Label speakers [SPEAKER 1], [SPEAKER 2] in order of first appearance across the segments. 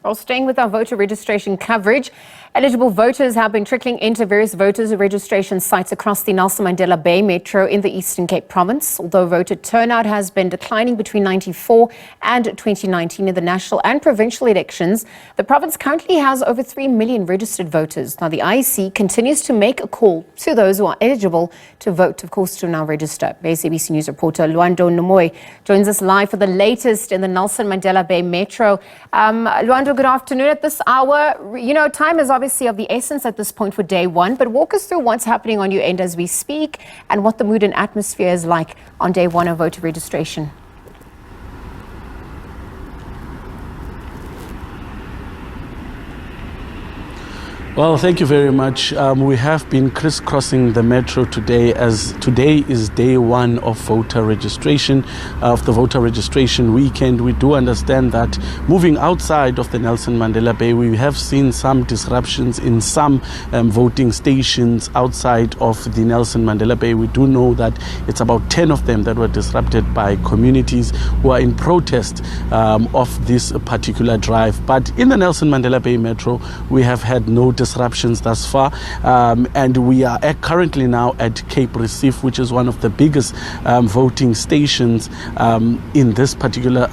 [SPEAKER 1] Well, staying with our voter registration coverage, eligible voters have been trickling into various voters registration sites across the Nelson Mandela Bay Metro in the Eastern Cape province. Although voter turnout has been declining between 1994 and 2019 in the national and provincial elections, the province currently has over 3 million registered voters. Now, the IEC continues to make a call to those who are eligible to vote, of course, to now register. SABC News reporter Lwando Nomoyi joins us live for the latest in the Nelson Mandela Bay Metro. Lwando, good afternoon. At this hour, time is obviously of the essence at this point for day one, but walk us through what's happening on your end as we speak and what the mood and atmosphere is like on day one of voter registration.
[SPEAKER 2] Well, thank you very much. We have been crisscrossing the metro today, as today is day one of voter registration, of the voter registration weekend. We do understand that moving outside of the Nelson Mandela Bay, we have seen some disruptions in some voting stations outside of the Nelson Mandela Bay. We do know that it's about 10 of them that were disrupted by communities who are in protest of this particular drive. But in the Nelson Mandela Bay Metro, we have had no disruptions thus far, and we are currently now at Cape Receive, which is one of the biggest voting stations in this particular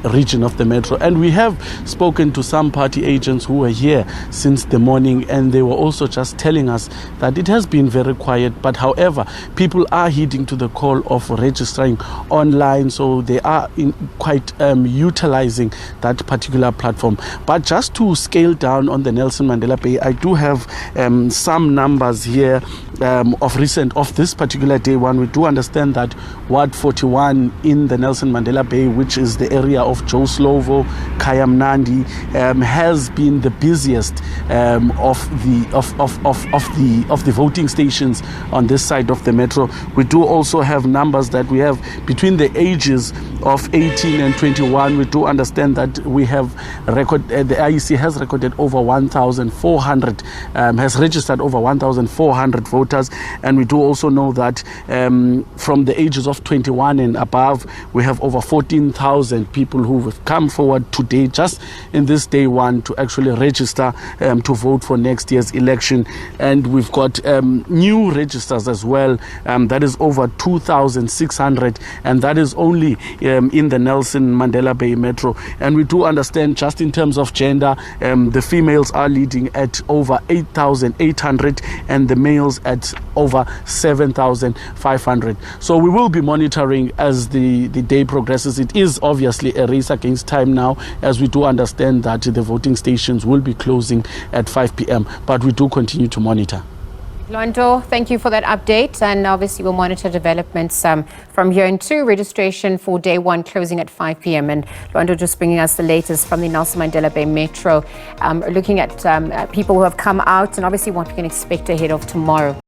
[SPEAKER 2] region of the metro. And we have spoken to some party agents who were here since the morning, and they were also just telling us that it has been very quiet, but however, people are heeding to the call of registering online, so they are quite utilizing that particular platform. But just to scale down on the Nelson Mandela Bay, I do have some numbers here of this particular day one. We do understand that Ward 41 in the Nelson Mandela Bay, which is the area of Joe Slovo, Kayamnandi, has been the busiest of the voting stations on this side of the metro. We do also have numbers that we have between the ages of 18 and 21. We do understand that we have the IEC has recorded over 1,400, has registered over 1,400 voters, and we do also know that from the ages of 21 and above, we have over 14,000 people who have come forward today, just in this day one, to actually register to vote for next year's election. And we've got new registers as well, that is over 2,600, and that is only in the Nelson Mandela Bay Metro. And we do understand, just in terms of gender, the females are leading at over 8,800 and the males at over 7,500. So we will be monitoring as the day progresses. It is obviously a race against time now, as we do understand that the voting stations will be closing at 5 p.m. But we do continue to monitor.
[SPEAKER 1] Lwando, thank you for that update, and obviously we'll monitor developments from here into registration for day one closing at 5 p.m. And Lwando just bringing us the latest from the Nelson Mandela Bay Metro, looking at people who have come out and obviously what we can expect ahead of tomorrow.